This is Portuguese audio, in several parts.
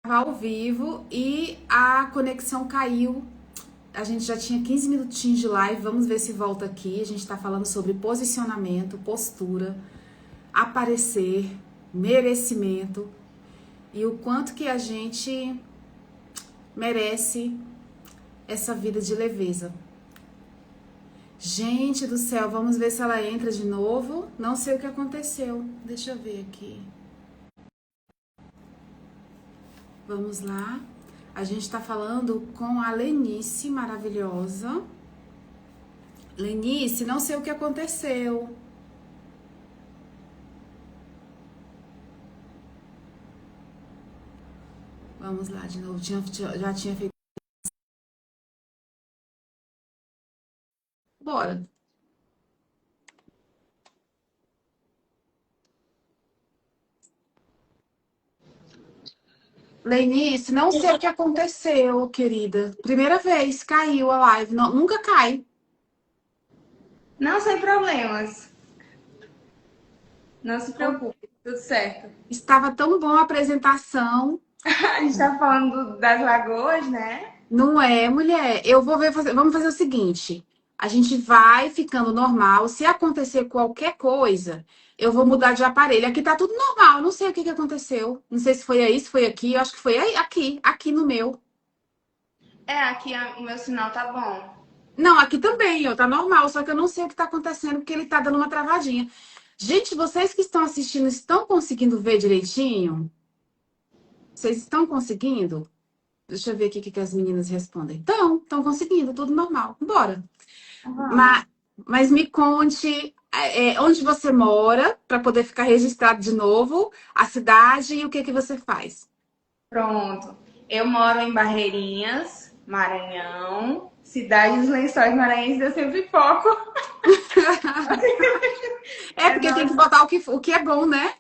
Ao vivo e a conexão caiu. A gente já tinha 15 minutinhos de live. Vamos ver se volta aqui. A gente está falando sobre posicionamento, postura, aparecer, merecimento e o quanto que a gente merece essa vida de leveza. Gente do céu, vamos ver se ela entra de novo. Não sei o que aconteceu. Deixa eu ver aqui. Vamos lá. A gente está falando com a Lenice, maravilhosa. Lenice, não sei o que aconteceu. Vamos lá de novo. Já tinha feito. Bora. Lenice, não sei o que aconteceu, querida. Primeira vez, caiu a live. Nunca cai. Não, sem problemas. Não se preocupe, tudo certo. Estava tão bom a apresentação. A gente tá falando das lagoas, né? Não é, mulher. Eu vou ver. Vamos fazer o seguinte: a gente vai ficando normal. Se acontecer qualquer coisa, eu vou mudar de aparelho. Aqui tá tudo normal. Não sei o que que aconteceu. Não sei se foi aí, se foi aqui. Eu acho que foi aí, aqui no meu. É, aqui o meu sinal tá bom. Não, aqui também, ó, tá normal. Só que eu não sei o que tá acontecendo porque ele tá dando uma travadinha. Gente, vocês que estão assistindo estão conseguindo ver direitinho? Vocês estão conseguindo? Deixa eu ver aqui o que que as meninas respondem. Estão conseguindo, tudo normal. Bora. Vamos. Mas me conte onde você mora, para poder ficar registrado de novo, a cidade e o que que você faz. Pronto. Eu moro em Barreirinhas, Maranhão. Cidade dos Lençóis Maranhenses, eu sempre foco. É, É porque tem que nosso, botar o que é bom, né?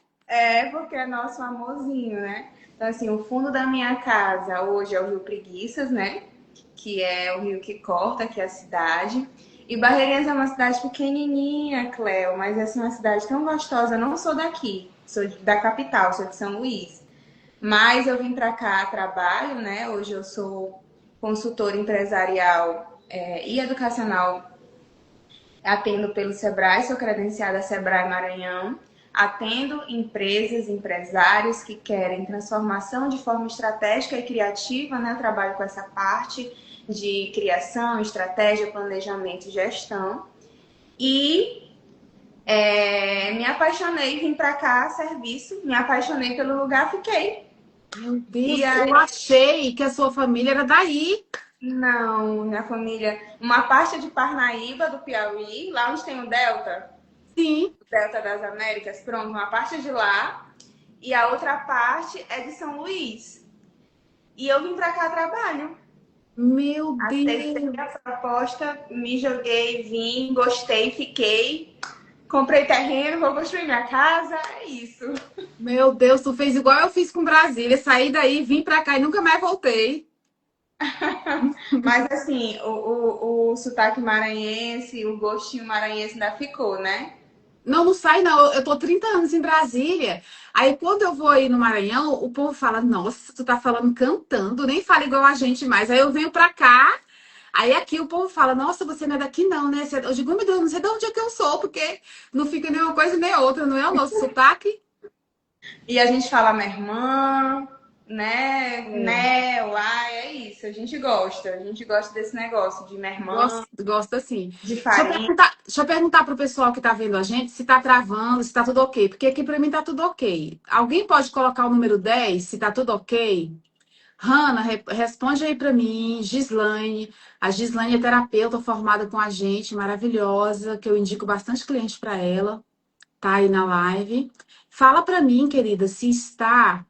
porque é nosso amorzinho, né? Então, assim, o fundo da minha casa hoje é o Rio Preguiças, né? Que é o rio que corta aqui a cidade. E Barreirinhas é uma cidade pequenininha, Cleo, mas é uma cidade tão gostosa. Eu não sou daqui, sou da capital, sou de São Luís. Mas eu vim para cá a trabalho, né? Hoje eu sou consultora empresarial e educacional, atendo pelo Sebrae, sou credenciada Sebrae Maranhão. Atendo empresas, empresários que querem transformação de forma estratégica e criativa, né? Eu trabalho com essa parte de criação, estratégia, planejamento e gestão. E me apaixonei, vim para cá, serviço, me apaixonei pelo lugar, fiquei. Meu E Deus, eu aí, achei que a sua família era daí. não, minha família, uma parte é de Parnaíba, do Piauí, lá onde tem Sim. o Delta das Américas, pronto, uma parte é de lá, e a outra parte é de São Luís. E eu vim para cá a trabalho. Meu Aceitei Deus. a proposta, me joguei, vim, gostei, fiquei. Comprei terreno, vou construir minha casa, é isso. Meu Deus, tu fez igual eu fiz com Brasília. Saí daí, vim pra cá e nunca mais voltei. Mas assim, o sotaque maranhense, o gostinho maranhense ainda ficou, né? Não, não sai, não. Eu tô 30 anos em Brasília. Aí, quando eu vou aí no Maranhão, o povo fala: Nossa, tu tá falando cantando, nem fala igual a gente mais. Aí eu venho pra cá, aí aqui o povo fala: Nossa, você não é daqui, não, né? Eu digo: Meu Deus, não sei de onde é que eu sou, porque não fica nem uma coisa nem outra, não é o nosso sotaque? E a gente fala minha irmã, né, uai, é isso. A gente gosta desse negócio de minha irmã, Gosto assim. de farinha. Deixa eu perguntar pro pessoal que tá vendo a gente se tá travando, se tá tudo ok. Porque aqui pra mim tá tudo ok. Alguém pode colocar o número 10 se tá tudo ok? Hanna, responde aí pra mim, Gislaine. A Gislaine é terapeuta formada com a gente, maravilhosa, que eu indico bastante cliente para ela, tá aí na live. Fala pra mim, querida, se está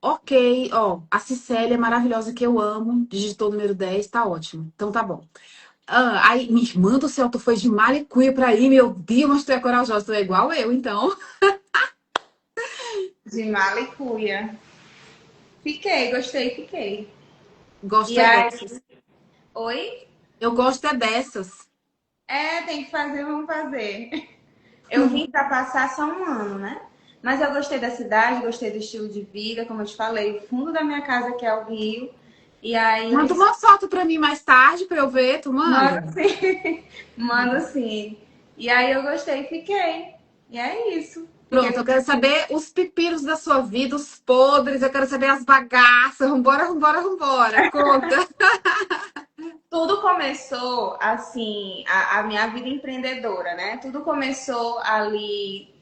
ok. Ó, a Cicélia é maravilhosa, que eu amo, digitou o número 10, tá ótimo. Então tá bom. Aí, minha irmã do céu, tu foi de Malicuia pra ir, meu Deus, mas tu é corajosa, tu é igual eu, então. De malicuia. Fiquei, gostei, fiquei. Gosto E é aí, dessas. oi? Eu gosto é dessas. É, tem que fazer, vamos fazer. Eu vim para passar só um ano, né? Mas eu gostei da cidade, gostei do estilo de vida, como eu te falei, o fundo da minha casa que é o Rio. E aí eu Manda disse, uma foto pra mim mais tarde pra eu ver, tu mando manda? sim, mando sim. E aí eu gostei e fiquei. E é isso. Fiquei Pronto, eu por quero aqui. saber os pepinos da sua vida, os podres, eu quero saber as bagaças. Vambora, vambora, vambora. Conta. Tudo começou assim, a minha vida empreendedora, né? Tudo começou ali,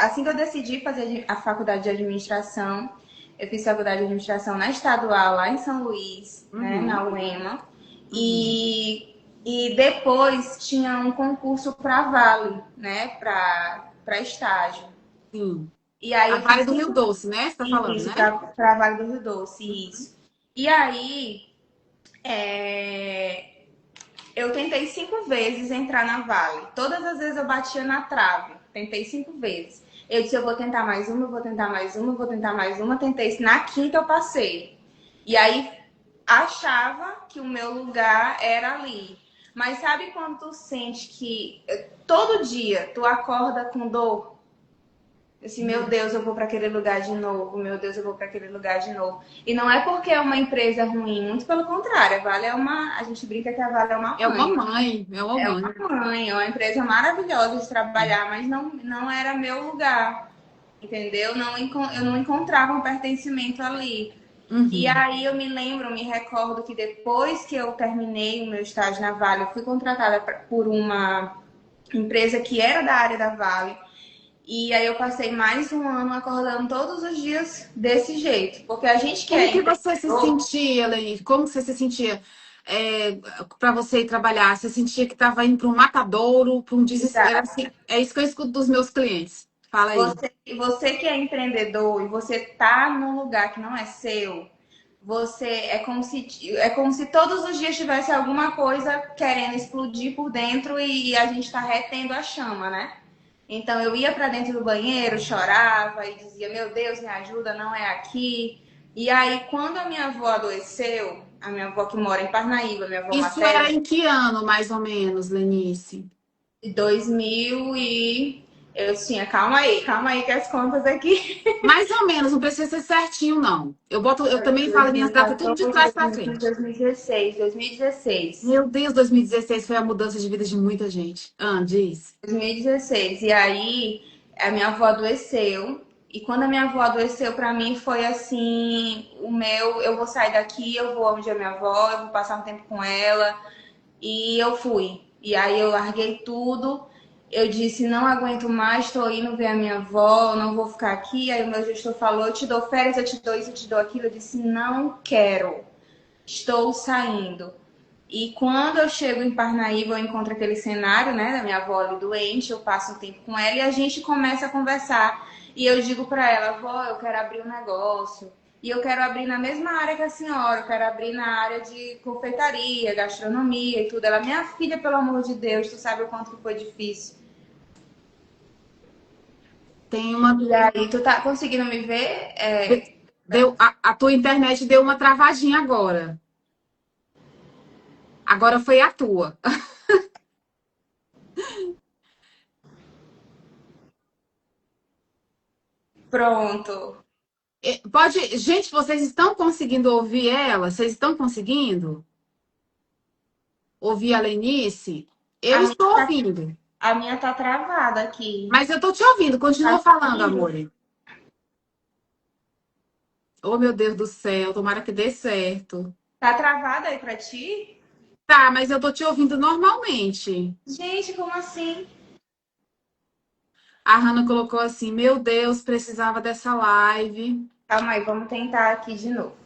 assim que eu decidi fazer a faculdade de administração. Eu fiz faculdade de administração na estadual, lá em São Luís, né? Na Uhum, UEMA. uhum. E depois tinha um concurso para Vale, né? Para estágio. Sim. E aí A eu Vale fiz do Rio Doce, né? Você tá falando, isso né? para Vale do Rio Doce, Uhum. isso. E aí é, eu tentei 5 vezes entrar na Vale. Todas as vezes eu batia na trave. Tentei 5 vezes. Eu disse, eu vou tentar mais uma, eu vou tentar mais uma, eu vou tentar mais uma. Tentei. Na quinta eu passei. E aí achava que o meu lugar era ali. Mas sabe quando tu sente que todo dia tu acorda com dor? Assim, meu Deus, eu vou para aquele lugar de novo. Meu Deus, eu vou para aquele lugar de novo. E não é porque é uma empresa ruim, muito pelo contrário. A Vale é uma, a gente brinca que a Vale é uma É uma mãe. mãe, é uma É mãe. uma mãe, é uma empresa maravilhosa de trabalhar, mas não era meu lugar, entendeu? Eu não encontrava um pertencimento ali. E Uhum. aí eu me lembro, me recordo que depois que eu terminei o meu estágio na Vale, eu fui contratada por uma empresa que era da área da Vale. E aí eu passei mais um ano acordando todos os dias desse jeito. Porque a gente que Como é que você se empreendedor, sentia, Leni? Como você se sentia para você ir trabalhar? Você sentia que estava indo para um matadouro, para um desespero? Assim, é isso que eu escuto dos meus clientes. Fala aí. você que é empreendedor e você tá num lugar que não é seu, você é como se todos os dias tivesse alguma coisa querendo explodir por dentro e a gente tá retendo a chama, né? Então eu ia para dentro do banheiro, chorava e dizia: "Meu Deus, me ajuda, não é aqui". E aí quando a minha avó adoeceu, a minha avó que mora em Parnaíba, minha avó Isso era materna, em que ano, mais ou menos, Lenice? de 2000 e eu tinha, calma aí que as contas aqui. Mais ou menos, não precisa ser certinho, não. Eu também falo minhas datas tudo de 2014, trás para 2015, frente. 2016, 2016. Meu Deus, 2016 foi a mudança de vida de muita gente. Ah, diz. 2016. E aí, a minha avó adoeceu. E quando a minha avó adoeceu, pra mim foi assim: eu vou sair daqui, eu vou onde é minha avó, eu vou passar um tempo com ela. E eu fui. E aí eu larguei tudo. Eu disse: não aguento mais, estou indo ver a minha avó, não vou ficar aqui. Aí o meu gestor falou: eu te dou férias, eu te dou isso, eu te dou aquilo. Eu disse: não quero, estou saindo. E quando eu chego em Parnaíba, eu encontro aquele cenário, né, da minha avó ali doente, eu passo um tempo com ela e a gente começa a conversar. E eu digo para ela, avó, eu quero abrir um negócio. E eu quero abrir na mesma área que a senhora, eu quero abrir na área de confeitaria, gastronomia e tudo. Ela, minha filha, pelo amor de Deus, tu sabe o quanto que foi difícil. Tem uma. E aí, tu tá conseguindo me ver? A tua internet deu uma travadinha agora. Agora foi a tua. Pronto. Pode. Gente, vocês estão conseguindo ouvir ela? Vocês estão conseguindo ouvir a Lenice? A Eu minha estou tá, ouvindo. a minha tá travada aqui. Mas eu estou te ouvindo. Tá Continua me falando, ouvindo? amor. Oh, meu Deus do céu. Tomara que dê certo. Tá travada aí pra ti? Tá, mas eu tô te ouvindo normalmente. Gente, como assim? A Hannah colocou assim: Meu Deus, precisava dessa live. Calma aí, vamos tentar aqui de novo.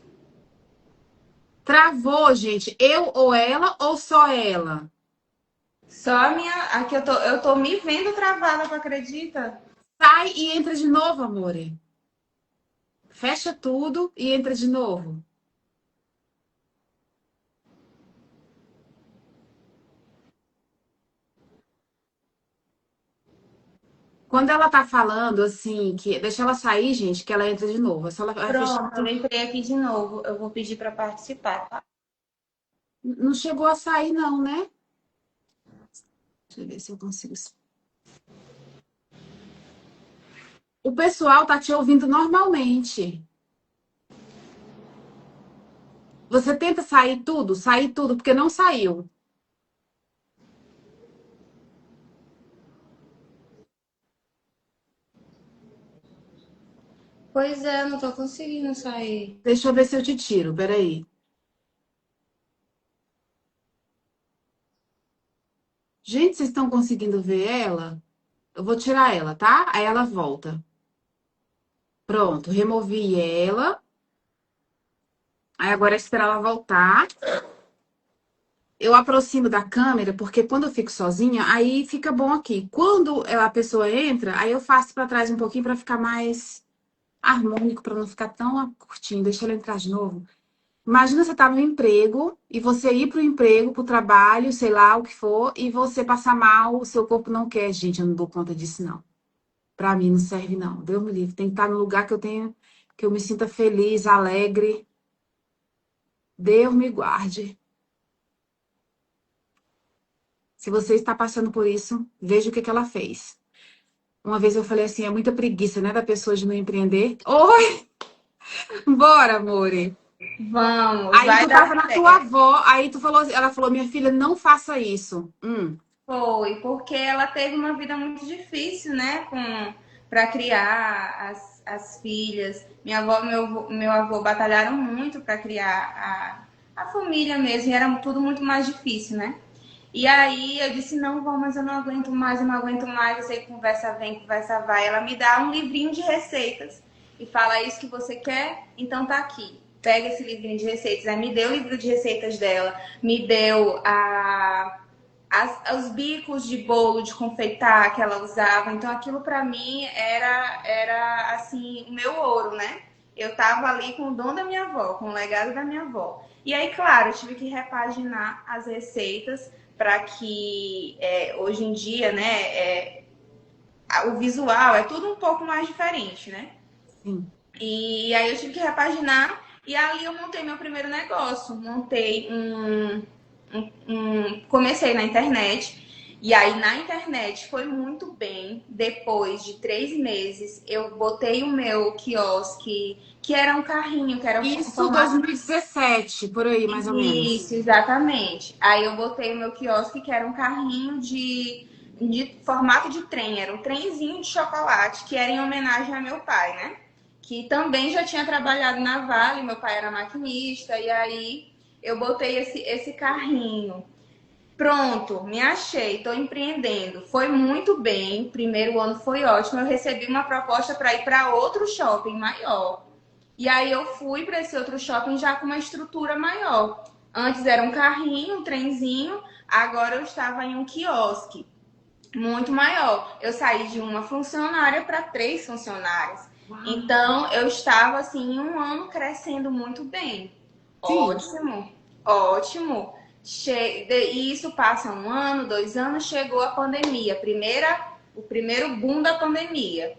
Travou, gente. Eu ou ela ou só ela? Só a minha. Aqui eu tô me vendo travada, tu acredita? Sai e entra de novo, amore. Fecha tudo e entra de novo. Quando ela tá falando assim, que deixa ela sair, gente, que ela entra de novo. É só ela vai fechar Pronto, eu tudo. entrei aqui de novo. Eu vou pedir para participar, tá? Não chegou a sair, não, né? Deixa eu ver se eu consigo. O pessoal tá te ouvindo normalmente. Você tenta sair tudo, porque não saiu. Pois é, eu não tô conseguindo sair. Deixa eu ver se eu te tiro, peraí. Gente, vocês estão conseguindo ver ela? Eu vou tirar ela, tá? Aí ela volta. Pronto, removi ela. Aí agora é esperar ela voltar. Eu aproximo da câmera, porque quando eu fico sozinha, aí fica bom aqui. Quando a pessoa entra, aí eu faço pra trás um pouquinho pra ficar mais harmônico, pra não ficar tão curtinho. Deixa ela entrar de novo. Imagina você tá no emprego e você ir pro emprego, pro trabalho, sei lá o que for, e você passar mal, o seu corpo não quer. Gente, eu não dou conta disso, não. Pra mim não serve, não. Deus me livre. Tem que estar no lugar que eu tenho, que eu me sinta feliz, alegre. Deus me guarde. Se você está passando por isso, veja o que que ela fez. Uma vez eu falei assim, é muita preguiça, né, da pessoa de não empreender. Oi, bora, amore. Vamos, Aí vai tu dar tava na tua certo. avó, aí tu falou, ela falou, minha filha, não faça isso. Foi, porque ela teve uma vida muito difícil, né, para criar as filhas. Minha avó e meu avô batalharam muito para criar a família mesmo, e era tudo muito mais difícil, né? E aí eu disse, não, vó, mas eu não aguento mais, eu não aguento mais, eu sei que conversa vem, conversa vai. Ela me dá um livrinho de receitas e fala, é isso que você quer? Então tá aqui. Pega esse livrinho de receitas. Aí me deu o livro de receitas dela, me deu os bicos de bolo de confeitar que ela usava. Então aquilo para mim era assim, o meu ouro, né? Eu tava ali com o dom da minha avó, com o legado da minha avó. E aí, claro, eu tive que repaginar as receitas para que hoje em dia, né, o visual é tudo um pouco mais diferente, né? Sim. E aí eu tive que repaginar e ali eu montei meu primeiro negócio, comecei na internet. E aí na internet foi muito bem. Depois de 3 meses, eu botei o meu quiosque, que era um carrinho, que era um Isso formato. 2017, por aí, mais ou menos. Isso, exatamente. Aí eu botei o meu quiosque, que era um carrinho de formato de trem, era um trenzinho de chocolate, que era em homenagem ao meu pai, né? Que também já tinha trabalhado na Vale, meu pai era maquinista, e aí eu botei esse carrinho. Pronto, me achei, estou empreendendo. Foi muito bem, primeiro ano foi ótimo. Eu recebi uma proposta para ir para outro shopping maior. E aí eu fui para esse outro shopping já com uma estrutura maior. Antes era um carrinho, um trenzinho, agora eu estava em um quiosque muito maior. Eu saí de uma funcionária para 3 funcionárias. Uau. Então eu estava assim em um ano crescendo muito bem. Sim. Ótimo, ótimo. E isso passa 1 ano, 2 anos, chegou a pandemia, o primeiro boom da pandemia.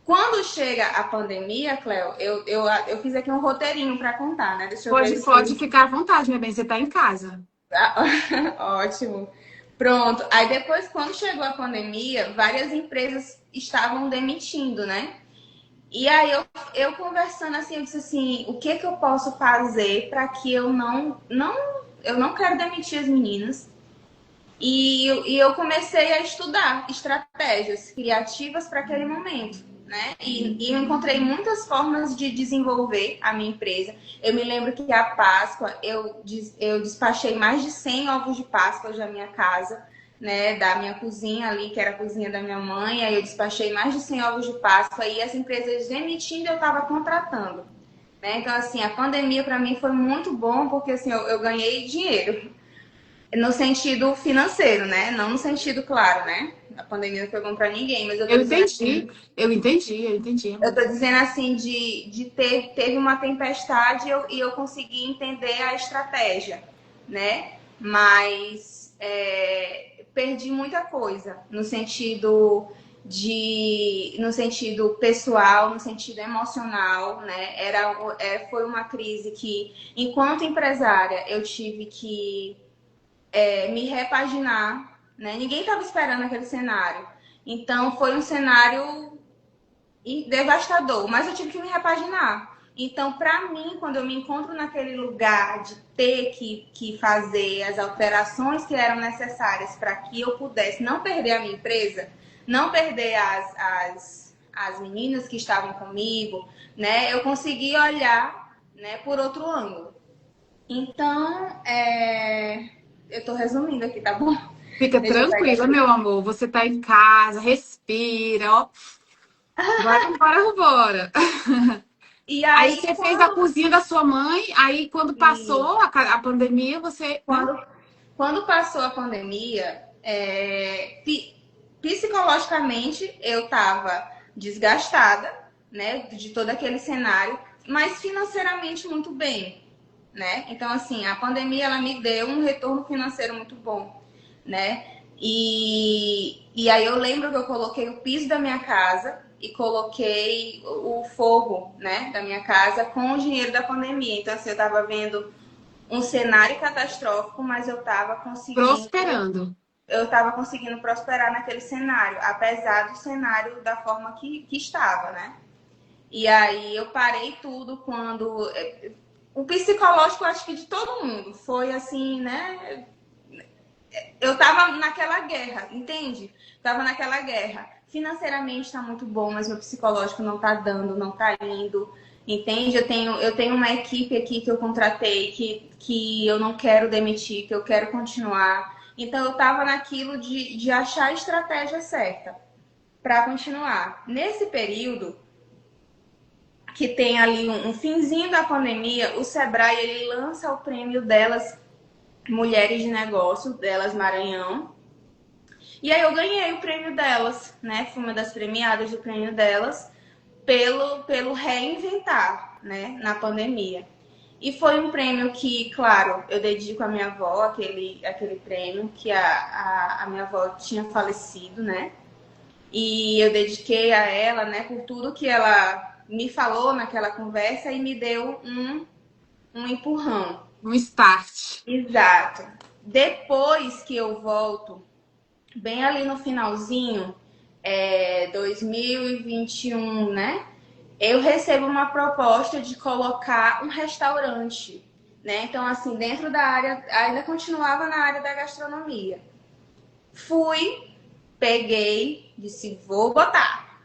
Quando chega a pandemia, Cléo, eu fiz aqui um roteirinho para contar, né? Deixa eu ver Pode se. ficar à vontade, meu bem, você tá em casa. Ótimo. Pronto. Aí depois, quando chegou a pandemia, várias empresas estavam demitindo, né? E aí eu conversando assim, eu disse assim, o que que eu posso fazer para que eu não quero demitir as meninas. E eu comecei a estudar estratégias criativas para aquele momento, né? E eu encontrei muitas formas de desenvolver a minha empresa. Eu me lembro que a Páscoa, eu despachei mais de 100 ovos de Páscoa da minha casa, né? Da minha cozinha ali, que era a cozinha da minha mãe. Aí eu despachei mais de 100 ovos de Páscoa e as empresas demitindo eu estava contratando. Né? Então, assim, a pandemia para mim foi muito bom porque assim, eu ganhei dinheiro. No sentido financeiro, né? Não no sentido claro, né? A pandemia não foi bom pra ninguém, mas eu tô Eu dizendo entendi, assim, eu entendi, eu amor. tô dizendo assim teve uma tempestade e eu consegui entender a estratégia, né? Mas perdi muita coisa no sentido pessoal, no sentido emocional, né? Foi uma crise que, enquanto empresária, eu tive que me repaginar, né? Ninguém estava esperando aquele cenário. Então foi um cenário e devastador, mas eu tive que me repaginar. Então, para mim, quando eu me encontro naquele lugar de ter que fazer as alterações que eram necessárias para que eu pudesse não perder a minha empresa, não perder as meninas que estavam comigo, né? Eu consegui olhar, né, por outro ângulo. Então, eu estou resumindo aqui, tá bom? Fica Deixa eu pegar tranquila, aqui. meu amor. Você tá em casa, respira, ó. Bora, bora, bora. E Aí aí, você fez a quando, cozinha da sua mãe, aí quando passou a pandemia, você, né? quando Quando passou a pandemia, psicologicamente eu estava desgastada, né, de todo aquele cenário, mas financeiramente muito bem, né? Então assim, a pandemia ela me deu um retorno financeiro muito bom, né? E aí eu lembro que eu coloquei o piso da minha casa e coloquei o forro, né, da minha casa com o dinheiro da pandemia. Então assim, eu estava vendo um cenário catastrófico, mas Prosperando. eu estava conseguindo prosperar naquele cenário, apesar do cenário da forma que estava, né? E aí eu parei tudo quando o psicológico, acho que de todo mundo, foi assim, né? Eu tava naquela guerra, entende? Tava naquela guerra. Financeiramente tá muito bom, mas meu psicológico não tá dando, não tá indo. Entende? Eu tenho uma equipe aqui que eu contratei que eu não quero demitir, que eu quero continuar. Então eu tava naquilo de achar a estratégia certa para continuar. Nesse período, que tem ali um finzinho da pandemia, o Sebrae ele lança o prêmio delas Mulheres de Negócio, delas Maranhão. E aí eu ganhei o prêmio delas, né? Fui uma das premiadas do prêmio delas pelo reinventar, né? Na pandemia. E foi um prêmio que, claro, eu dedico à minha avó, aquele prêmio que a minha avó tinha falecido, né? E eu dediquei a ela, né, por tudo que ela me falou naquela conversa e me deu um empurrão. Um start. Exato. Depois que eu volto, bem ali no finalzinho, 2021, né? Eu recebo uma proposta de colocar um restaurante, né? Então, assim, dentro da área, ainda continuava na área da gastronomia. Fui, peguei, disse, vou botar.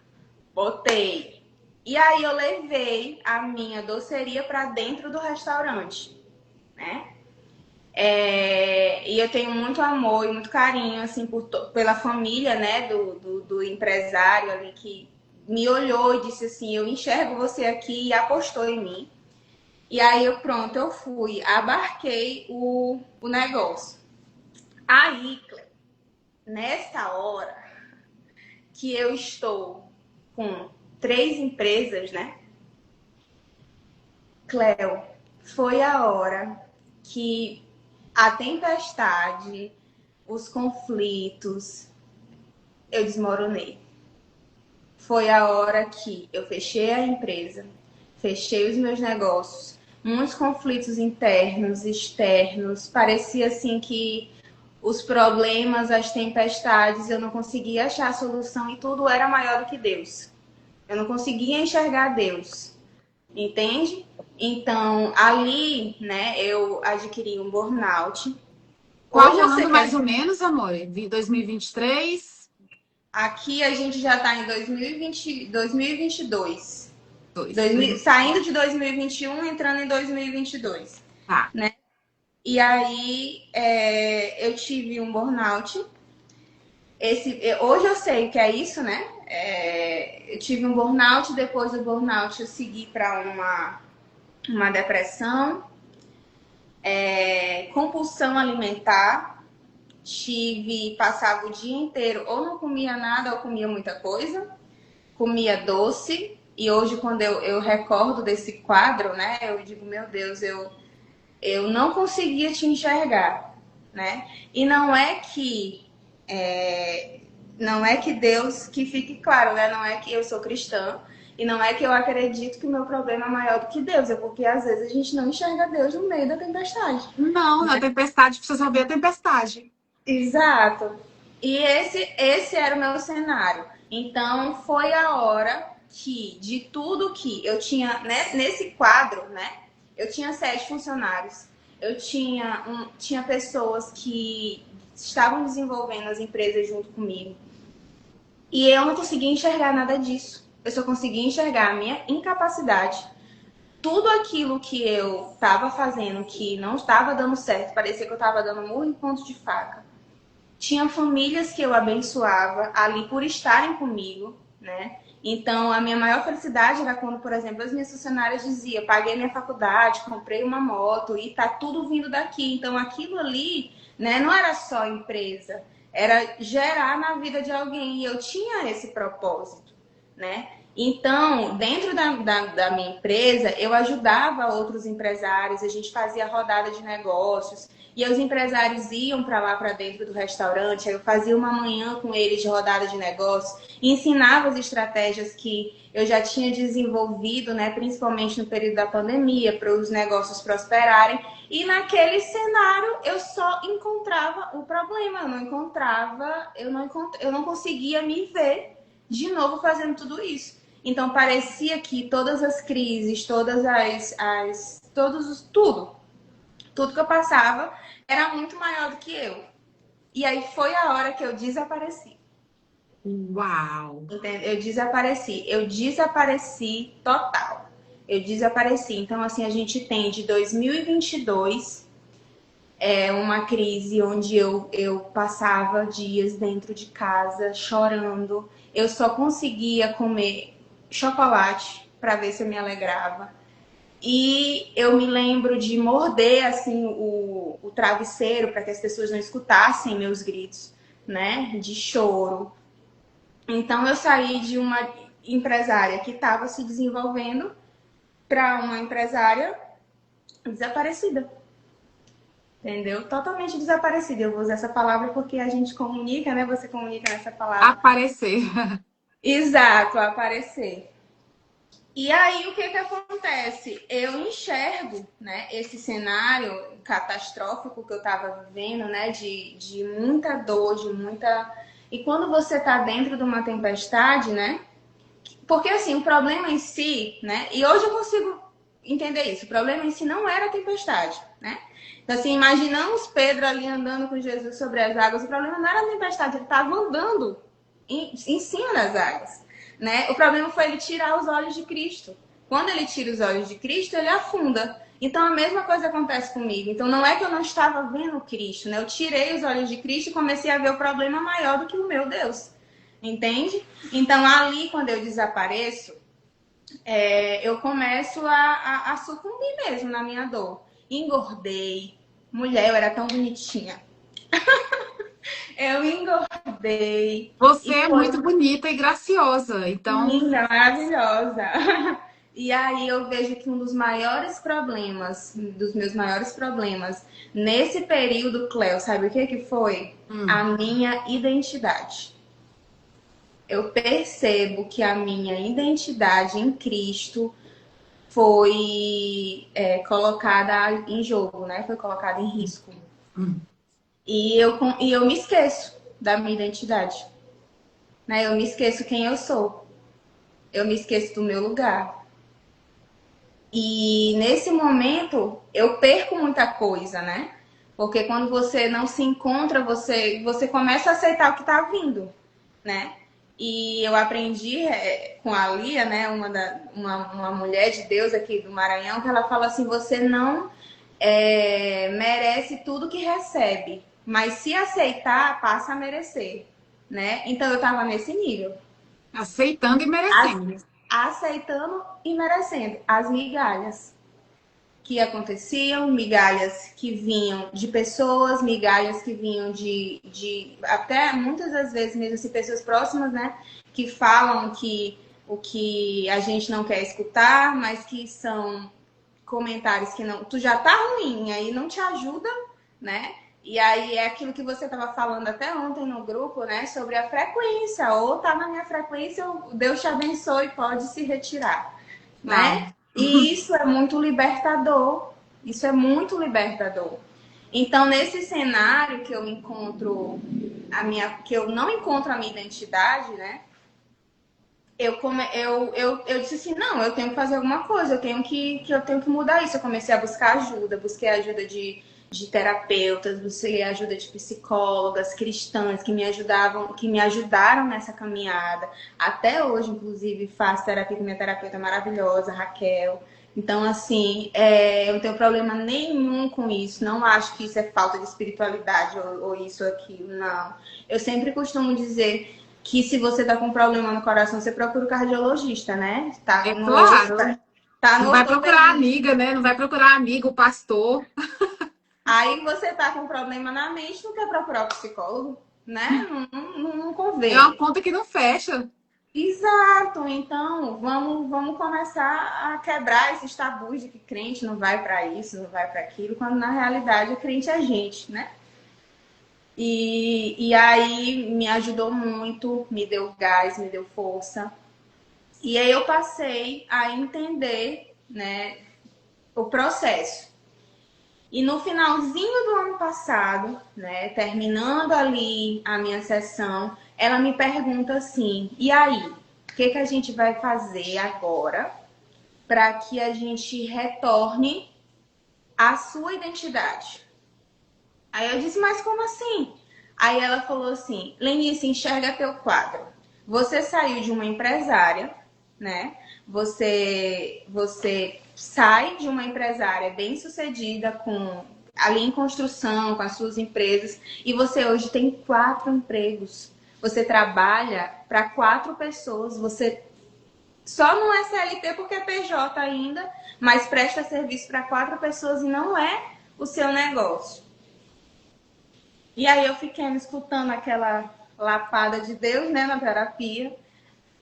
Botei. E aí eu levei a minha doceria para dentro do restaurante, né? E eu tenho muito amor e muito carinho, assim, pela família, né, do empresário ali que me olhou e disse assim, eu enxergo você aqui e apostou em mim. E aí pronto, eu fui, abarquei o negócio. Aí, nessa hora que eu estou com 3 empresas, né, Cleo, foi a hora que a tempestade, os conflitos, eu desmoronei. Foi a hora que eu fechei a empresa, fechei os meus negócios, muitos conflitos internos, externos, parecia assim que os problemas, as tempestades, eu não conseguia achar a solução e tudo era maior do que Deus. Eu não conseguia enxergar Deus, entende? Então, ali, né, eu adquiri um burnout. Qual Hoje eu sei ano, que mais ou menos, amor? 2023? aqui a gente já está em 2020, 2022. Dois. Saindo de 2021, entrando em 2022. Tá. Né? E aí eu tive um burnout. Hoje eu sei o que é isso, né? Eu tive um burnout, depois do burnout eu segui para uma depressão, compulsão alimentar. Passava o dia inteiro, ou não comia nada, ou comia muita coisa, comia doce. E hoje, quando eu recordo desse quadro, né, eu digo, meu Deus, eu não conseguia te enxergar, né? E não é que Deus, que fique claro, né? Não é que eu sou cristã e não é que eu acredito que o meu problema é maior do que Deus, é porque às vezes a gente não enxerga Deus no meio da tempestade. Não, na tempestade precisa saber a tempestade. Exato. E esse era o meu cenário. Então foi a hora. que de tudo que eu tinha, né, nesse quadro, né, eu tinha 7 funcionários, eu tinha pessoas que estavam desenvolvendo as empresas junto comigo. E eu não conseguia enxergar nada disso. Eu só conseguia enxergar a minha incapacidade. Tudo aquilo que eu estava fazendo que não estava dando certo, parecia que eu estava dando murro em ponto de faca. Tinha famílias que eu abençoava ali por estarem comigo, né? Então, a minha maior felicidade era quando, por exemplo, as minhas funcionárias diziam, paguei minha faculdade, comprei uma moto e tá tudo vindo daqui. Então, aquilo ali, né, não era só empresa, era gerar na vida de alguém. E eu tinha esse propósito, né? Então, dentro da minha empresa, eu ajudava outros empresários, a gente fazia rodada de negócios, e os empresários iam para lá, para dentro do restaurante, aí eu fazia uma manhã com eles de rodada de negócios, e ensinava as estratégias que eu já tinha desenvolvido, né, principalmente no período da pandemia, para os negócios prosperarem. E naquele cenário eu só encontrava o problema, eu não conseguia me ver de novo fazendo tudo isso. Então parecia que todas as crises, tudo que eu passava era muito maior do que eu. E aí foi a hora que eu desapareci. Uau! Entende? Eu desapareci total. Eu desapareci. Então, assim, a gente tem de 2022 uma crise onde eu passava dias dentro de casa chorando. Eu só conseguia comer chocolate para ver se eu me alegrava. E eu me lembro de morder assim o travesseiro para que as pessoas não escutassem meus gritos, né, de choro. Então eu saí de uma empresária que estava se desenvolvendo para uma empresária desaparecida. Entendeu? Totalmente desaparecida. Eu vou usar essa palavra porque a gente comunica, né? Você comunica nessa palavra. Aparecer. Exato, aparecer. E aí, o que que acontece? Eu enxergo, né, esse cenário catastrófico que eu estava vivendo, né, de muita dor, de muita... E quando você está dentro de uma tempestade, né, porque assim, o problema em si, né, e hoje eu consigo entender isso, o problema em si não era a tempestade, né? Então, assim, imaginamos Pedro ali andando com Jesus sobre as águas, o problema não era a tempestade, ele estava andando em cima das águas. Né? O problema foi ele tirar os olhos de Cristo. Quando ele tira os olhos de Cristo, ele afunda. Então a mesma coisa acontece comigo. Então não é que eu não estava vendo Cristo, né? Eu tirei os olhos de Cristo e comecei a ver o problema maior do que o meu Deus. Entende? Então ali, quando eu desapareço, eu começo a sucumbir mesmo na minha dor. Engordei. Mulher, eu era tão bonitinha. Eu engordei. Você é muito bonita e graciosa, então Linda, maravilhosa. E aí eu vejo que um dos maiores problemas, dos meus maiores problemas nesse período, Cleo, sabe o que que foi? A minha identidade. Eu percebo que a minha identidade em Cristo foi colocada em jogo, né? Foi colocada em risco. E eu me esqueço da minha identidade. Né? Eu me esqueço quem eu sou. Eu me esqueço do meu lugar. E nesse momento eu perco muita coisa, né? Porque quando você não se encontra, você começa a aceitar o que está vindo, né? E eu aprendi com a Lia, né? Uma mulher de Deus aqui do Maranhão, que ela fala assim: você não merece tudo que recebe, mas se aceitar, passa a merecer, né? Então eu tava nesse nível. aceitando e merecendo. Aceitando e merecendo as migalhas que aconteciam, migalhas que vinham de pessoas, migalhas que vinham de até muitas das vezes mesmo assim, pessoas próximas, né? Que falam que o que a gente não quer escutar, mas que são comentários que não, tu já tá ruim, aí não te ajuda, né? E aí é aquilo que você estava falando até ontem no grupo, né? Sobre a frequência. Ou tá na minha frequência, ou Deus te abençoe e pode se retirar, Uau. né? E isso é muito libertador. Isso é muito libertador. Então, nesse cenário que eu encontro que eu não encontro a minha identidade, né? eu disse assim, não, eu tenho que fazer alguma coisa, eu tenho que mudar isso. Eu comecei a buscar ajuda, busquei ajuda de terapeutas, busquei ajuda de psicólogas cristãs que me ajudaram nessa caminhada. Até hoje, inclusive, faço terapia com minha terapeuta maravilhosa, Raquel. Então, assim, eu não tenho problema nenhum com isso. Não acho que isso é falta de espiritualidade ou isso ou aquilo, não. Eu sempre costumo dizer que se você tá com problema no coração, você procura o cardiologista, né? É claro. Tá Não no vai procurar ortopedista. amiga, né? Não vai procurar amigo, pastor. Aí você tá com problema na mente, não quer procurar o psicólogo, né? Não É uma convém. conta que não fecha. Exato, então vamos começar a quebrar esses tabus de que crente não vai para isso, não vai para aquilo, quando na realidade o crente é a gente, né? E aí me ajudou muito, me deu gás, me deu força. E aí eu passei a entender, né, o processo. E no finalzinho do ano passado, né, terminando ali a minha sessão, ela me pergunta assim: e aí, o que a gente vai fazer agora para que a gente retorne à sua identidade? Aí eu disse: mas como assim? Aí ela falou assim: Lenice, enxerga teu quadro. Você saiu de uma empresária, né? Você sai de uma empresária bem-sucedida ali em construção, com as suas empresas, e você hoje tem 4 empregos. Você trabalha para 4 pessoas, você só não é CLT porque é PJ ainda, mas presta serviço para 4 pessoas e não é o seu negócio. E aí eu fiquei me escutando aquela lapada de Deus, né, na terapia.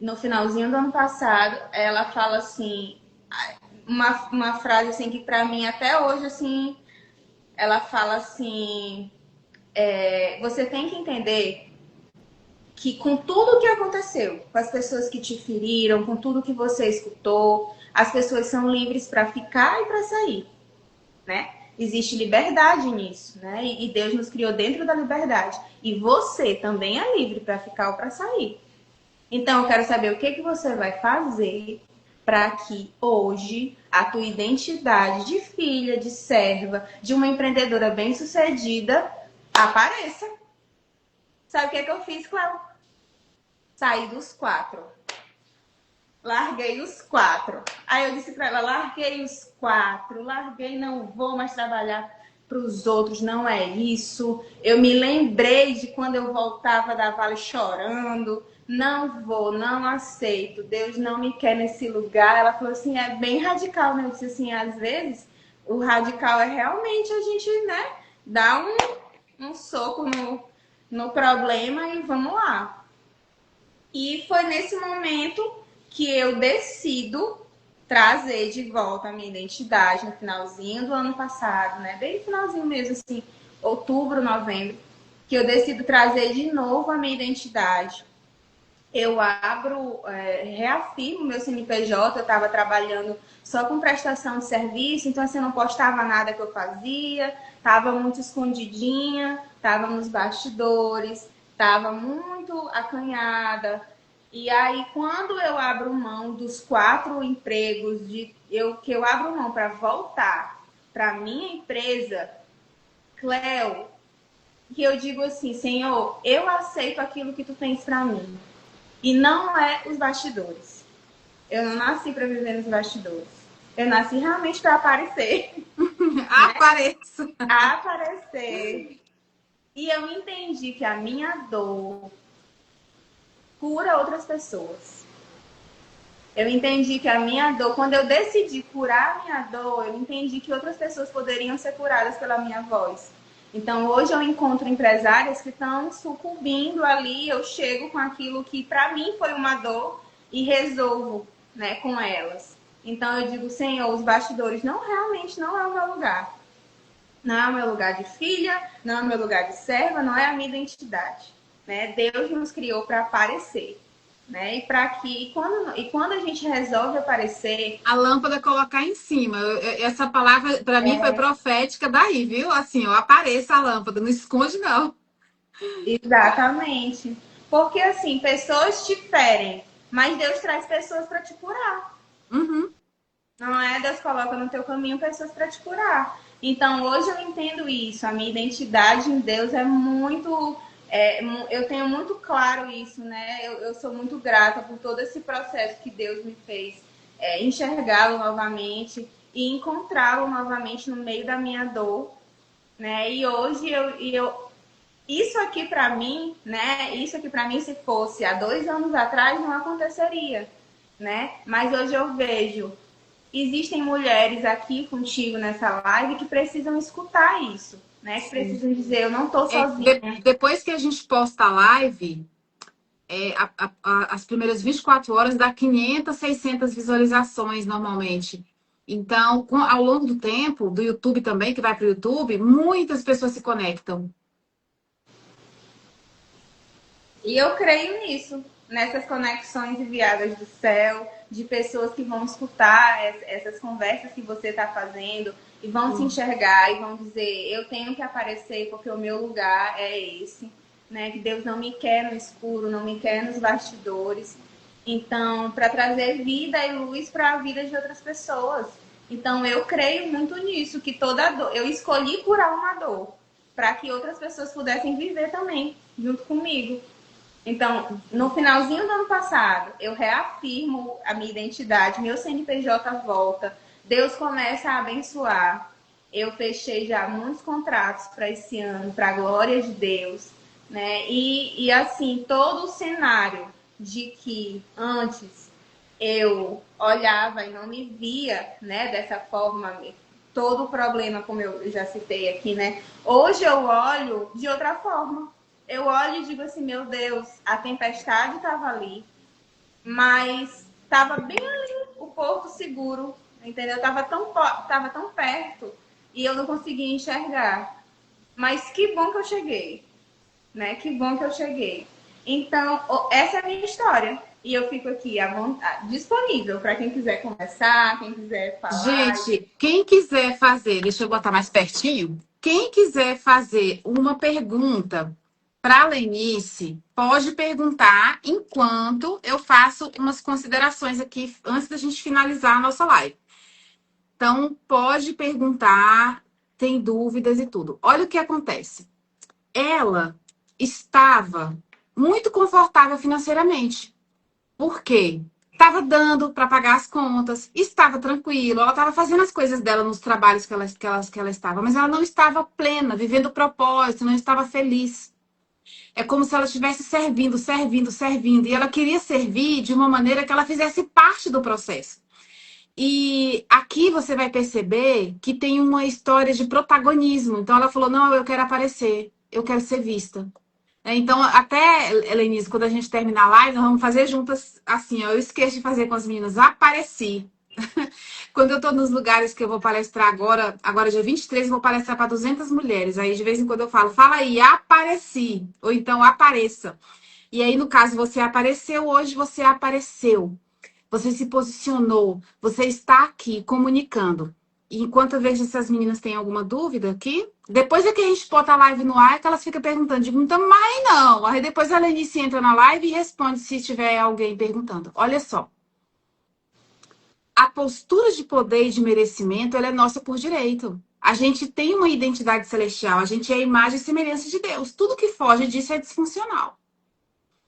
No finalzinho do ano passado, ela fala assim, uma frase assim que para mim até hoje assim, ela fala assim, você tem que entender que com tudo que aconteceu, com as pessoas que te feriram, com tudo que você escutou, as pessoas são livres para ficar e para sair, né? Existe liberdade nisso, né? E Deus nos criou dentro da liberdade. E você também é livre para ficar ou para sair. Então, eu quero saber o que você vai fazer para que hoje a tua identidade de filha, de serva, de uma empreendedora bem-sucedida apareça. Sabe o que eu fiz, Cléo? Saí dos 4. Larguei os 4. Aí eu disse para ela: larguei os 4, larguei, não vou mais trabalhar para os outros, não é isso. Eu me lembrei de quando eu voltava da Vale chorando. Não vou, não aceito. Deus não me quer nesse lugar. Ela falou assim: é bem radical, né? Eu disse assim: às vezes o radical é realmente a gente, né, dar um soco no problema e vamos lá. E foi nesse momento que eu decido trazer de volta a minha identidade no finalzinho do ano passado, né? Bem finalzinho mesmo, assim, outubro, novembro, que eu decido trazer de novo a minha identidade. Eu reafirmo meu CNPJ, eu estava trabalhando só com prestação de serviço, então assim, eu não postava nada que eu fazia, estava muito escondidinha, estava nos bastidores, estava muito acanhada. E aí, quando eu abro mão dos 4 empregos que eu abro mão para voltar para minha empresa, Cleo, que eu digo assim, Senhor, eu aceito aquilo que tu tens para mim. E não é os bastidores. Eu não nasci para viver nos bastidores. Eu nasci realmente para aparecer, né? Apareça. Aparecer. E eu entendi que a minha dor cura outras pessoas. Eu entendi que a minha dor, quando eu decidi curar a minha dor, eu entendi que outras pessoas poderiam ser curadas pela minha voz. Então, hoje eu encontro empresárias que estão sucumbindo ali, eu chego com aquilo que para mim foi uma dor e resolvo, né, com elas. Então, eu digo, Senhor, os bastidores realmente não é o meu lugar. Não é o meu lugar de filha, não é o meu lugar de serva, não é a minha identidade. Né? Deus nos criou para aparecer. Né? E para que quando a gente resolve aparecer, A lâmpada colocar em cima. Essa palavra, para mim, foi profética daí, viu? Assim, ó, apareça a lâmpada, não esconde, não. exatamente. Porque assim, pessoas te ferem, Mas Deus traz pessoas para te curar. Uhum. Não é? Deus coloca no teu caminho pessoas para te curar. Então, hoje eu entendo isso. A minha identidade em Deus é muito. Eu tenho muito claro isso, né? Eu sou muito grata por todo esse processo que Deus me fez enxergá-lo novamente e encontrá-lo novamente no meio da minha dor, né? E hoje isso aqui para mim, né? Isso aqui para mim, se fosse há 2 anos atrás, não aconteceria, né? Mas hoje eu vejo existem mulheres aqui contigo nessa live que precisam escutar isso, né? Que Sim. precisam dizer, eu não estou sozinha. Depois que a gente posta a live, as primeiras 24 horas dá 500, 600 visualizações normalmente. Então, ao longo do tempo, do YouTube também, que vai para o YouTube, muitas pessoas se conectam. E eu creio nisso, nessas conexões enviadas do céu, de pessoas que vão escutar essas conversas que você está fazendo e vão se enxergar e vão dizer, eu tenho que aparecer porque o meu lugar é esse, né? Que Deus não me quer no escuro, não me quer nos bastidores. Então, para trazer vida e luz para a vida de outras pessoas. Então, eu creio muito nisso, que toda dor, eu escolhi curar uma dor, para que outras pessoas pudessem viver também, junto comigo. Então, no finalzinho do ano passado, eu reafirmo a minha identidade, meu CNPJ volta, Deus começa a abençoar. Eu fechei já muitos contratos para esse ano, para a glória de Deus, né? E assim, todo o cenário de que antes eu olhava e não me via, né, dessa forma, todo o problema, como eu já citei aqui, né? Hoje eu olho de outra forma. Eu olho e digo assim, meu Deus, a tempestade estava ali, mas estava bem ali o porto seguro, entendeu? Tava tão perto e eu não conseguia enxergar. Mas que bom que eu cheguei, né? Que bom que eu cheguei. Então, essa é a minha história. E eu fico aqui à vontade, disponível para quem quiser conversar, quem quiser falar. Gente, quem quiser fazer, deixa eu botar mais pertinho. Quem quiser fazer uma pergunta para a Lenice, pode perguntar enquanto eu faço umas considerações aqui antes da gente finalizar a nossa live. Então, pode perguntar, tem dúvidas e tudo. Olha o que acontece. Ela estava muito confortável financeiramente. Por quê? Estava dando para pagar as contas, estava tranquilo, ela estava fazendo as coisas dela nos trabalhos que ela estava, mas ela não estava plena, vivendo o propósito, não estava feliz. É como se ela estivesse servindo, servindo, servindo, e ela queria servir de uma maneira que ela fizesse parte do processo. E aqui você vai perceber que tem uma história de protagonismo. Então ela falou: não, eu quero aparecer, eu quero ser vista. Então, até, Helenise, quando a gente terminar a live, nós vamos fazer juntas assim, ó, eu esqueço de fazer com as meninas, apareci. Quando eu tô nos lugares que eu vou palestrar agora dia 23, eu vou palestrar para 200 mulheres. Aí, de vez em quando eu falo, fala aí, apareci. Ou então, apareça. E aí, no caso, você apareceu, hoje você apareceu. Você se posicionou, você está aqui comunicando. E enquanto eu vejo se as meninas têm alguma dúvida aqui, depois é que a gente bota a live no ar, que elas ficam perguntando, digo, também não. Aí depois a Lenice entra na live e responde se tiver alguém perguntando. Olha só, a postura de poder e de merecimento, ela é nossa por direito. A gente tem uma identidade celestial, a gente é a imagem e semelhança de Deus. Tudo que foge disso é disfuncional.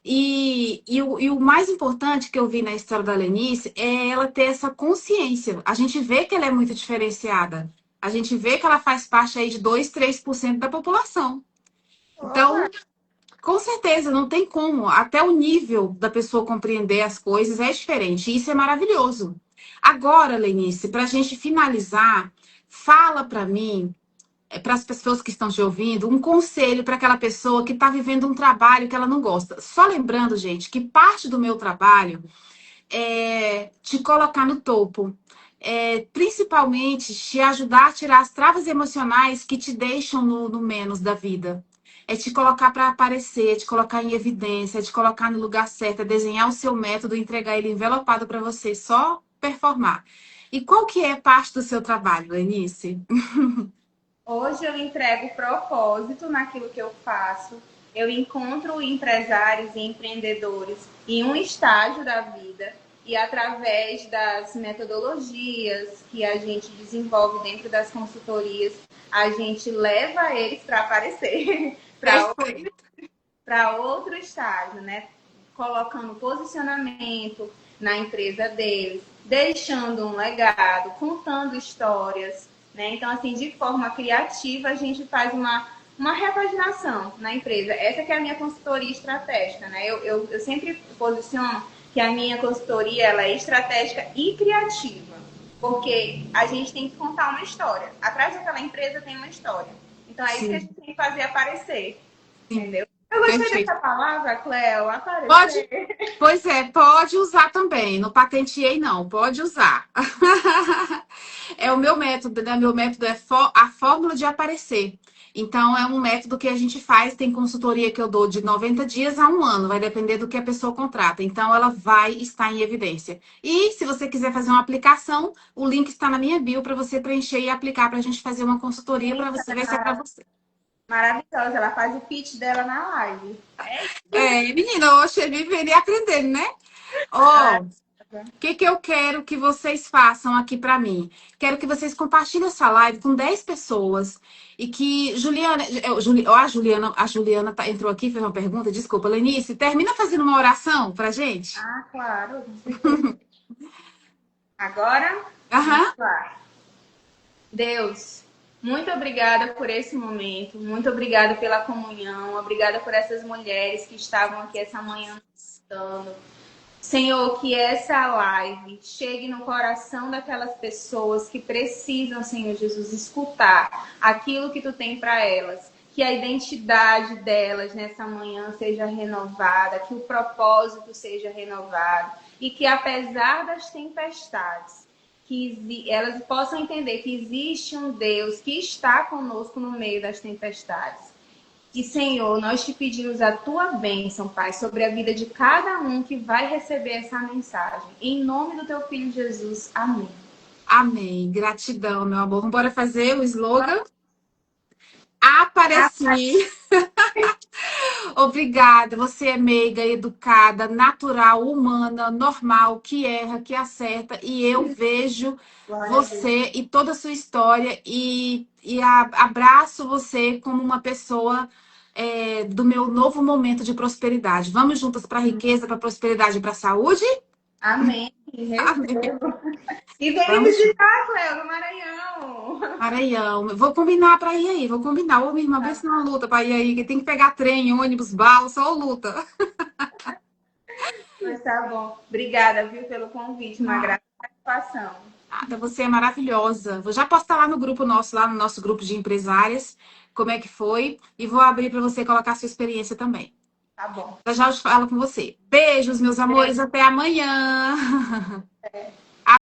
E o mais importante que eu vi na história da Lenice é ela ter essa consciência. A gente vê que ela é muito diferenciada. A gente vê que ela faz parte aí de 2, 3% da população. Então, com certeza, não tem como. Até o nível da pessoa compreender as coisas é diferente. E isso é maravilhoso. Agora, Lenice, para a gente finalizar, fala para mim, para as pessoas que estão te ouvindo, um conselho para aquela pessoa que está vivendo um trabalho que ela não gosta. Só lembrando, gente, que parte do meu trabalho é te colocar no topo. Principalmente te ajudar a tirar as travas emocionais que te deixam no menos da vida. É te colocar para aparecer, é te colocar em evidência, é te colocar no lugar certo, é desenhar o seu método, entregar ele envelopado para você, só performar. E qual que é parte do seu trabalho, Lenice? Hoje eu entrego propósito naquilo que eu faço. eu encontro empresários e empreendedores em um estágio da vida e através das metodologias que a gente desenvolve dentro das consultorias, a gente leva eles para aparecer Perfeito. para outro estágio, né? Colocando posicionamento na empresa deles, deixando um legado, contando histórias, né? Então, assim, de forma criativa, a gente faz uma repaginação na empresa. Essa que é a minha consultoria estratégica, né? Eu sempre posiciono que a minha consultoria ela é estratégica e criativa, porque a gente tem que contar uma história. Atrás daquela empresa tem uma história. Então é isso que a Sim, gente tem que fazer aparecer, sim. entendeu? Eu gostei Perfeito. dessa palavra, Cleo, Pode, aparecer. pois é, pode usar também. Não patenteei, não. Pode usar. É o meu método, né? Meu método é a fórmula de aparecer. Então, é um método que a gente faz. Tem consultoria que eu dou de 90 dias a um ano, vai depender do que a pessoa contrata. Então, ela vai estar em evidência. E se você quiser fazer uma aplicação, o link está na minha bio para você preencher e aplicar para a gente fazer uma consultoria para você ver se é para você. Maravilhosa, ela faz o pitch dela na live. É, menina, hoje vivendo e aprendendo, né? Ó, o que eu quero que vocês façam aqui para mim? Quero que vocês compartilhem essa live com 10 pessoas e que Juliana, a Juliana entrou aqui, fez uma pergunta, desculpa, Lenice, termina fazendo uma oração pra gente? Ah, claro, com certeza. Agora, vamos Aham. lá. Deus, muito obrigada por esse momento, muito obrigada pela comunhão, obrigada por essas mulheres que estavam aqui essa manhã escutando. Senhor, que essa live chegue no coração daquelas pessoas que precisam, Senhor Jesus, escutar aquilo que tu tem para elas. Que a identidade delas nessa manhã seja renovada, que o propósito seja renovado e que apesar das tempestades, que elas possam entender que existe um Deus que está conosco no meio das tempestades. E, Senhor, nós te pedimos a tua bênção, Pai, sobre a vida de cada um que vai receber essa mensagem. Em nome do teu filho Jesus. Amém. Amém. Gratidão, meu amor. Vamos embora fazer o slogan? Apareci. Obrigada. Você é meiga, educada, natural, humana, normal, que erra, que acerta. E eu vejo Glória a Deus. você e toda a sua história e abraço você como uma pessoa do meu novo momento de prosperidade. Vamos juntas para a riqueza, para a prosperidade e para a saúde? Amém. Amém. Recebo. E vem me Vamos juntas. visitar, Cleo, no Maranhão. Maranhão. Vou combinar para ir aí, vou combinar. Ô, minha irmã, vê se não é uma luta para ir aí, que tem que pegar trem, ônibus, bala, só luta. Mas tá bom. Obrigada, viu, pelo convite. Uma grata satisfação. Nada, você é maravilhosa. Vou já postar lá no grupo nosso, lá no nosso grupo de empresárias, como é que foi. E vou abrir para você colocar a sua experiência também. Tá bom. Já já eu falo com você. Beijos, meus amores. Beijo. Até amanhã.